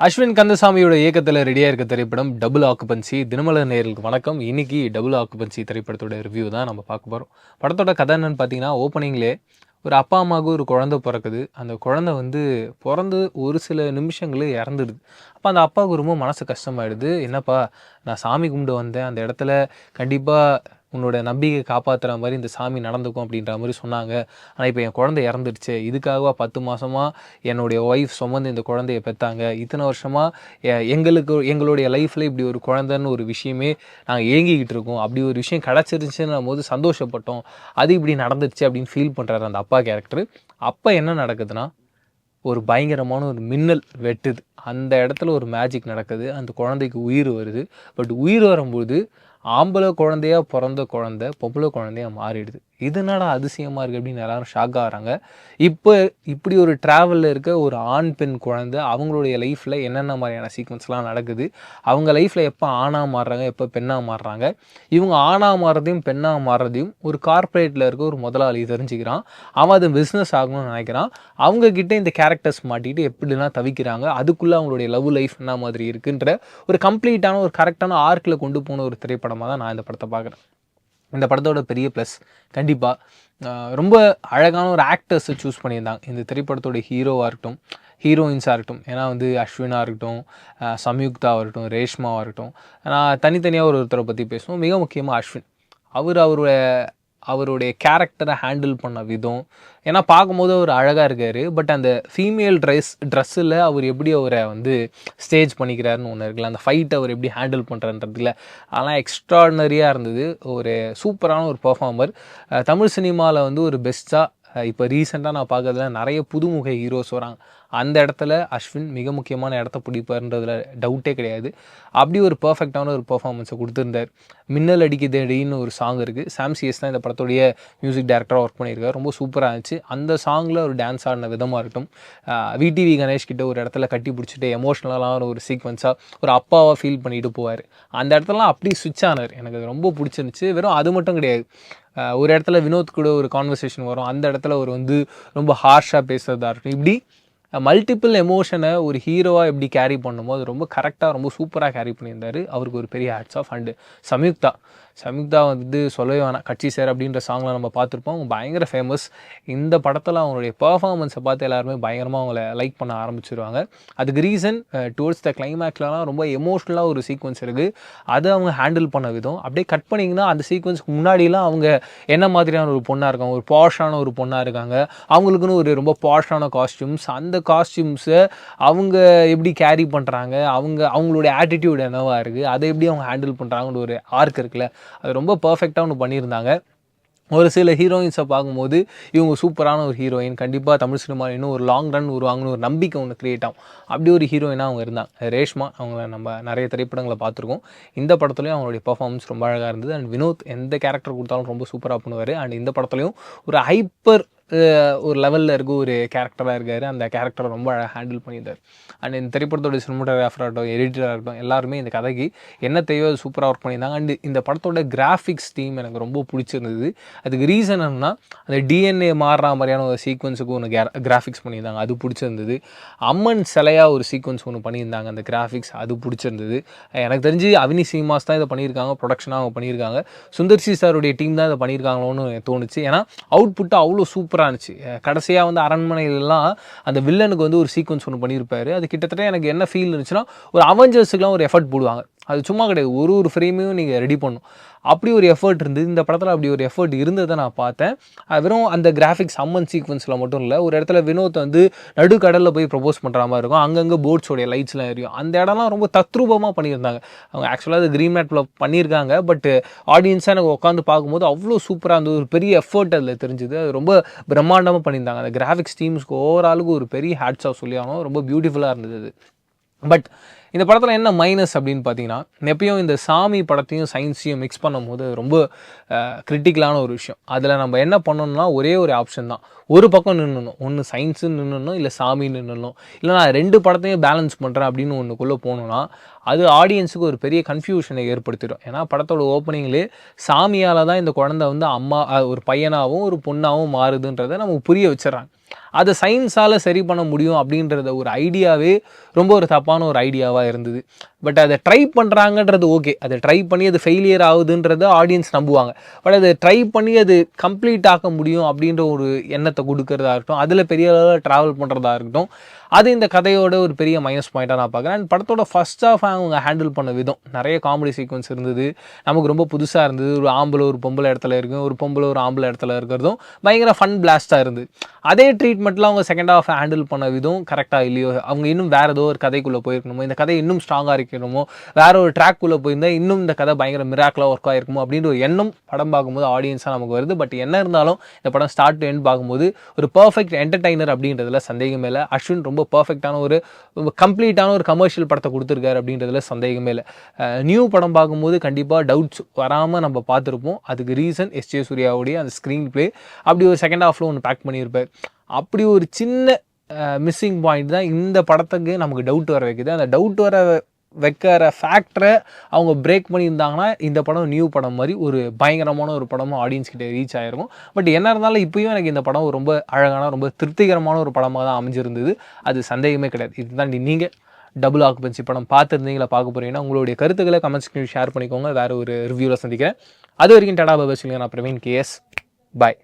அஸ்வின் கந்தசாமியோட இயக்கத்தில் ரெடியாக இருக்க திரைப்படம் டபுள் ஆக்குபன்சி. தினமலர் நேயர்களுக்கு வணக்கம். இன்னைக்கு டபுள் ஆக்குபன்சி திரைப்படத்தோட ரிவ்யூ தான் நம்ம பார்க்க போகிறோம். படத்தோட கதை என்னன்னு பார்த்தீங்கன்னா, ஓப்பனிங்லேயே ஒரு அப்பா அம்மாவுக்கு ஒரு குழந்தை பிறக்குது. அந்த குழந்தை பிறந்து ஒரு சில நிமிஷங்களே இறந்துடுது. அப்போ அந்த அப்பாவுக்கு ரொம்ப மனசு கஷ்டமாயிடுது. என்னப்பா, நான் சாமி கும்பிட்டு வந்தேன், அந்த இடத்துல கண்டிப்பாக உன்னோட நம்பிக்கை காப்பாற்றுற மாதிரி இந்த சாமி நடந்துக்கும் அப்படின்ற மாதிரி சொன்னாங்க. ஆனால் இப்போ என் குழந்தை இறந்துடுச்சு. இதுக்காகவா 10 மாதமாக என்னுடைய ஒய்ஃப் சுமந்து இந்த குழந்தைய பெற்றாங்க. இத்தனை வருஷமாக எங்களுடைய லைஃப்பில் இப்படி ஒரு குழந்தைன்னு ஒரு விஷயமே நாங்கள் ஏங்கிக்கிட்டு இருக்கோம். அப்படி ஒரு விஷயம் கிடச்சிருச்சுன்னும் போது சந்தோஷப்பட்டோம். அது இப்படி நடந்துருச்சு அப்படின்னு ஃபீல் பண்ணுறாரு அந்த அப்பா கேரக்டர். அப்போ என்ன நடக்குதுன்னா, ஒரு பயங்கரமான ஒரு மின்னல் வெட்டுது. அந்த இடத்துல ஒரு மேஜிக் நடக்குது. அந்த குழந்தைக்கு உயிர் வருது. பட் உயிர் வரும்போது ஆம்பளை குழந்தையா பிறந்த குழந்தை பொம்பளை குழந்தையா மாறிடுது. இது என்னடா அதிசயமாக இருக்குது அப்படின்னு எல்லாரும் ஷாக் ஆகிறாங்க. இப்போ இப்படி ஒரு ட்ராவலில் இருக்க ஒரு ஆண் பெண் குழந்தை அவங்களுடைய லைஃப்பில் என்னென்ன மாதிரியான சீக்வன்ஸ்லாம் நடக்குது, அவங்க லைஃப்பில் எப்போ ஆணாக மாறுறாங்க, எப்போ பெண்ணாக மாறுறாங்க, இவங்க ஆணாக மாறுறதையும் பெண்ணாக மாறுறதையும் ஒரு கார்ப்பரேட்டில் இருக்க ஒரு முதலாளி தெரிஞ்சுக்கிறான். அவன் அது பிஸ்னஸ் ஆகணும்னு நினைக்கிறான். அவங்கக்கிட்ட இந்த கேரக்டர்ஸ் மாட்டிக்கிட்டு எப்படிலாம் தவிக்கிறாங்க, அதுக்குள்ளே அவங்களுடைய லவ் லைஃப் என்ன மாதிரி இருக்குன்ற ஒரு கம்ப்ளீட்டான ஒரு கரெக்டான ஆர்க்கில் கொண்டு போன ஒரு திரைப்படமாக தான் நான் இந்த படத்தை பார்க்குறேன். இந்த படத்தோட பெரிய ப்ளஸ் கண்டிப்பாக ரொம்ப அழகான ஒரு ஆக்டர்ஸை சூஸ் பண்ணியிருந்தாங்க. இந்த திரைப்படத்தோட ஹீரோவாக இருக்கட்டும், ஹீரோயின்ஸாக இருக்கட்டும். ஏன்னா அஸ்வினாக இருக்கட்டும், சம்யுக்தாவாக இருக்கட்டும், ரேஷ்மாவாக இருக்கட்டும். நான் தனித்தனியாக ஒருத்தரை பற்றி பேசுவோம். மிக முக்கியமாக அஸ்வின். அவருடைய கேரக்டரை ஹேண்டில் பண்ண விதம், ஏன்னா பார்க்கும்போது அவர் அழகாக இருக்கார். பட் அந்த ஃபீமேல் ட்ரெஸ்ஸில் அவர் எப்படி அவரை ஸ்டேஜ் பண்ணிக்கிறாருன்னு ஒன்று இருக்குல்ல, அந்த ஃபைட்டை அவர் எப்படி ஹேண்டில் பண்ணுறன்றதுல அதெல்லாம் எக்ஸ்ட்ராடினரியாக இருந்தது. ஒரு சூப்பரான ஒரு பர்ஃபார்மர். தமிழ் சினிமாவில் ஒரு பெஸ்ட்டாக இப்போ ரீசெண்டாக நான் பார்க்கறதுல நிறைய புதுமுக ஹீரோஸ் வராங்க. அந்த இடத்துல அஸ்வின் மிக முக்கியமான இடத்த பிடிப்பார்ன்றதுல டவுட்டே கிடையாது. அப்படி ஒரு பர்ஃபெக்டான ஒரு பர்ஃபார்மன்ஸை கொடுத்துருந்தார். மின்னல் அடிக்குதடின்னு ஒரு சாங் இருக்குது. சாம் சிஎஸ் தான் இந்த படத்துடைய மியூசிக் டைரக்டராக ஒர்க் பண்ணியிருக்காரு. ரொம்ப சூப்பராக இருந்துச்சு. அந்த சாங்கில் ஒரு டான்ஸ் ஆடின விதமாக இருக்கட்டும், விடிவி கணேஷ் கிட்ட ஒரு இடத்துல கட்டி பிடிச்சிட்டு எமோஷ்னலான ஒரு சீக்வன்ஸாக ஒரு அப்பாவாக ஃபீல் பண்ணிட்டு போவார். அந்த இடத்துலலாம் அப்படி ஸ்விட்ச் ஆனார். எனக்கு அது ரொம்ப பிடிச்சிருந்துச்சு. வெறும் அது மட்டும் கிடையாது, ஒரு இடத்துல வினோத் கூட ஒரு கான்வர்சேஷன் வரும். அந்த இடத்துல அவர் ரொம்ப ஹார்ஷாக பேசுறதா இருக்கட்டும், இப்படி மல்டிபிள் எமோஷனை ஒரு ஹீரோவாக எப்படி கேரி பண்ணுமோ அது ரொம்ப கரெக்டாக ரொம்ப சூப்பராக கேரி பண்ணியிருந்தார். அவருக்கு ஒரு பெரிய ஹேட்ஸ் ஆஃப். அண்டு சம்யுக்தா சொல்லவே வேணாம். கட்சி சேர் அப்படின்ற சாங்கில் நம்ம பார்த்துருப்போம். அவங்க பயங்கர ஃபேமஸ். இந்த படத்தில் அவங்களுடைய பர்ஃபார்மன்ஸை பார்த்து எல்லாருமே பயங்கரமாக அவங்கள லைக் பண்ண ஆரம்பிச்சிருவாங்க. அதுக்கு ரீசன் டுவர்ட்ஸ் த கிளைமேக்ஸ்லாம் ரொம்ப எமோஷ்னலாக ஒரு சீக்வன்ஸ் இருக்குது. அதை அவங்க ஹேண்டில் பண்ண விதம். அப்படியே கட் பண்ணிங்கன்னா அந்த சீக்வன்ஸ்க்கு முன்னாடிலாம் அவங்க என்ன மாதிரியான ஒரு பொண்ணாக இருக்காங்க, ஒரு பாஷான ஒரு பொண்ணாக இருக்காங்க. அவங்களுக்குன்னு ஒரு ரொம்ப பாஷான காஸ்டியூம்ஸ், அந்த காஸ்டியூம்ஸை அவங்க எப்படி கேரி பண்ணுறாங்க, அவங்களுடைய ஆட்டிடியூட் என்னவா இருக்குது, அதை எப்படி அவங்க ஹேண்டில் பண்ணுறாங்கன்னு ஒரு ஆர்க் இருக்குல்ல, அது ரொம்ப பர்ஃபெக்டாக ஒன்று பண்ணியிருந்தாங்க. ஒரு சில ஹீரோயின்ஸை பார்க்கும்போது இவங்க சூப்பரான ஒரு ஹீரோயின், கண்டிப்பாக தமிழ் சினிமாவில் இன்னும் ஒரு லாங் ரன் வருவாங்கன்னு ஒரு நம்பிக்கை ஒன்று க்ரியேட் ஆகும். அப்படி ஒரு ஹீரோயினாக அவங்க இருந்தாங்க. ரேஷ்மா, அவங்கள நம்ம நிறைய திரைப்படங்களை பார்த்துருக்கோம். இந்த படத்துலையும் அவங்களுடைய பர்ஃபார்மன்ஸ் ரொம்ப அழகாக இருந்தது. அண்ட் வினோத் எந்த கேரக்டர் கொடுத்தாலும் ரொம்ப சூப்பராக பண்ணுவார். அண்ட் இந்த படத்துலையும் ஒரு ஹைப்பர் ஒரு லெவலில் இருக்க ஒரு கேரக்டராக இருக்கார். அந்த கேரக்டரை ரொம்ப அழகாக ஹேண்டில் பண்ணியிருந்தார். அண்ட் இந்த திரைப்படத்தோட சினிமாட்டோகிராஃபராக இருக்கட்டும், எடிட்டராக இருக்கட்டும், எல்லாருமே இந்த கதைக்கு என்ன தேவையோ அது சூப்பராக ஒர்க் பண்ணியிருந்தாங்க. அண்ட் இந்த படத்தோட கிராஃபிக்ஸ் டீம் எனக்கு ரொம்ப பிடிச்சிருந்தது. அதுக்கு ரீசன் என்னன்னா, அந்த டிஎன்ஏ மாறுற மாதிரியான ஒரு சீக்வன்ஸுக்கு ஒன்று கிராஃபிக்ஸ் பண்ணியிருந்தாங்க, அது பிடிச்சிருந்தது. அம்மன் சிலையாக ஒரு சீக்வன்ஸ் ஒன்று பண்ணியிருந்தாங்க, அந்த கிராஃபிக்ஸ் அது பிடிச்சிருந்தது. எனக்கு தெரிஞ்சு அவினி சினிமாஸ் தான் இதை பண்ணியிருக்காங்க, ப்ரொடக்ஷனாக அவங்க பண்ணியிருக்காங்க. சுந்தர்சி சாருடைய டீம் தான் இதை பண்ணியிருக்காங்களோன்னு தோணுச்சு. ஏன்னா அவுட்புட்டு அவ்வளோ சூப்பராக இருந்துச்சு. கடைசியாக அரண்மனையிலலாம் அந்த வில்லனுக்கு ஒரு சீக்வன்ஸ் ஒன்று பண்ணியிருப்பாரு. அது கிட்டத்தட்ட எனக்கு என்ன ஃபீல் இருந்துச்சுன்னா, ஒரு அவெஞ்சர்ஸுக்குலாம் ஒரு எஃபர்ட் போடுவாங்க. அது சும்மா கிடையாது, ஒரு ஃப்ரேமையும் நீங்கள் ரெடி பண்ணணும். அப்படி ஒரு எஃபர்ட் இருந்தது. இந்த படத்தில் அப்படி ஒரு எஃபர்ட் இருந்ததை நான் பார்த்தேன். வெறும் அந்த கிராஃபிக்ஸ் அம்மன் சீக்வன்ஸில் மட்டும் இல்லை, ஒரு இடத்துல வினோத் நடுக்கடலில் போய் ப்ரப்போஸ் பண்ணுற மாதிரி இருக்கும். அங்கங்கே போட்ஸோடைய லைட்ஸ்லாம் எரியும். அந்த இடம்லாம் ரொம்ப தத்ரூபமாக பண்ணியிருந்தாங்க. அவங்க ஆக்சுவலாக அது க்ரீன் மேட்டில் பண்ணியிருக்காங்க. பட் ஆடியன்ஸாக எனக்கு உட்காந்து பார்க்கும்போது அவ்வளோ சூப்பராக இருந்தது. ஒரு பெரிய எஃபர்ட் அதில் தெரிஞ்சுது. அது ரொம்ப பிரம்மாண்டமாக பண்ணியிருந்தாங்க. அந்த கிராஃபிக்ஸ் டீம்ஸ்க்கு ஓவராலுக்கு ஒரு பெரிய ஹேட்ஸ் ஆஃப் சொல்லி ஆகணும். ரொம்ப பியூட்டிஃபுல்லாக இருந்தது. பட் இந்த படத்தில் என்ன மைனஸ் அப்படின்னு பார்த்தீங்கன்னா, எப்பயும் இந்த சாமி படத்தையும் சயின்ஸையும் மிக்ஸ் பண்ணும்போது ரொம்ப கிரிட்டிக்கலான ஒரு விஷயம். அதில் நம்ம என்ன பண்ணணும்னா, ஒரே ஒரு ஆப்ஷன் தான். ஒரு பக்கம் நின்றுணும். ஒன்று சயின்ஸுன்னு நின்றுணும், இல்லை சாமி நின்றுணும். இல்லை நான் 2 படத்தையும் பேலன்ஸ் பண்ணுறேன் அப்படின்னு ஒன்றுக்குள்ளே போகணுன்னா, அது ஆடியன்ஸுக்கு ஒரு பெரிய கன்ஃபியூஷனை ஏற்படுத்திடும். ஏன்னா படத்தோட ஓப்பனிங்லேயே சாமியால் தான் இந்த குழந்தை அம்மா ஒரு பையனாகவும் ஒரு பொண்ணாகவும் மாறுதுன்றதை நமக்கு புரிய வச்சிடறாங்க. அதை சயின்ஸால் சரி பண்ண முடியும் அப்படின்றத ஒரு ஐடியாவே ரொம்ப ஒரு தப்பான ஒரு ஐடியாவாக இருந்தது. பட் அதை ட்ரை பண்ணுறாங்கன்றது ஓகே, அதை ட்ரை பண்ணி அது ஃபெயிலியர் ஆகுதுன்றத ஆடியன்ஸ் நம்புவாங்க. பட் அதை ட்ரை பண்ணி அது கம்ப்ளீட் ஆக்க முடியும் அப்படின்ற ஒரு எண்ணத்தை கொடுக்கறதா இருக்கட்டும், அதில் பெரிய அளவில் ட்ராவல் பண்ணுறதா இருக்கட்டும், அது இந்த கதையோட ஒரு பெரிய மைனஸ் பாயிண்ட்டாக நான் பார்க்குறேன். அண்ட் படத்தோட ஃபர்ஸ்ட் ஆஃப் அவங்க ஹேண்டில் பண்ண விதம், நிறைய காமெடி சீக்வன்ஸ் இருந்தது, நமக்கு ரொம்ப புதுசாக இருந்தது. ஒரு ஆம்பளை ஒரு பொம்பளை இடத்துல இருக்கும், ஒரு பொம்பளை ஒரு ஆம்பளை இடத்துல இருக்கிறதும் பயங்கர ஃபன் பிளாஸ்ட்டாக இருந்தது. அதே ட்ரீட்மெண்ட்டில் அவங்க செகண்ட் ஆஃப் ஹேண்டில் பண்ண விதம் கரெக்டாக இல்லையோ, அவங்க இன்னும் வேறு ஏதோ ஒரு கதைக்குள்ளே போயிருக்கணுமோ, இந்த கதை இன்னும் ஸ்ட்ராங்காக இருக்கணுமோ, வேறு ஒரு ட்ராக்குள்ளே போயிருந்தால் இன்னும் இந்த கதை பயங்கர மிராக்கலாக ஒர்க் ஆகிருக்குமோ அப்படின்ற ஒரு எண்ணம் படம் பார்க்கும்போது ஆடியன்ஸாக நமக்கு வருது. பட் என்ன இருந்தாலும் இந்த படம் ஸ்டார்ட் டு எண்ட் பார்க்கும்போது ஒரு பர்ஃபெக்ட் என்டர்டைனர் அப்படின்றதுல சந்தேகமே இல்லை. அஸ்வின் ரொம்ப பர்ஃபெக்டான ஒரு கம்ப்ளீட்டான ஒரு கமர்ஷியல் படத்தை கொடுத்துருக்காரு அப்படின்றதுல சந்தேகமே இல்லை. நியூ படம் பார்க்கும்போது கண்டிப்பாக டவுட்ஸ் வராமல் நம்ம பார்த்துருப்போம். அதுக்கு ரீசன் எஸ்.ஜே. சூர்யாவுடைய அந்த ஸ்க்ரீன் பிளே. அப்படி ஒரு செகண்ட் ஹாஃபில் ஒன்று பேக் பண்ணியிருப்பார். அப்படி ஒரு சின்ன மிஸ்ஸிங் பாயிண்ட் தான் இந்த படத்துக்கு நமக்கு டவுட் வர வைக்குது. அந்த டவுட் வர வைக்கிற ஃபேக்டரை அவங்க பிரேக் பண்ணியிருந்தாங்கன்னா இந்த படம் நியூ படம் மாதிரி ஒரு பயங்கரமான ஒரு படமும் ஆடியன்ஸ் கிட்டே ரீச் ஆகிருக்கும். பட் என்ன இருந்தாலும் இப்போயும் எனக்கு இந்த படம் ரொம்ப அழகான ரொம்ப திருப்திகரமான ஒரு படமாக தான் அமைஞ்சிருந்தது. அது சந்தேகமே கிடையாது. இதுதான் நீங்கள் டபுள் ஆக்குபென்சி படம் பார்த்துருந்தீங்களா, பார்க்க போகிறீங்கன்னா உங்களுடைய கருத்துக்களை கமெண்ட்ஸ்க்கு ஷேர் பண்ணிக்கோங்க. வேறு ஒரு ரிவ்யூவில் சந்திக்கிறேன். அது வரைக்கும் டாடா பாய் சொல்லுங்கள். நான் பிரவீன் KS. பாய்.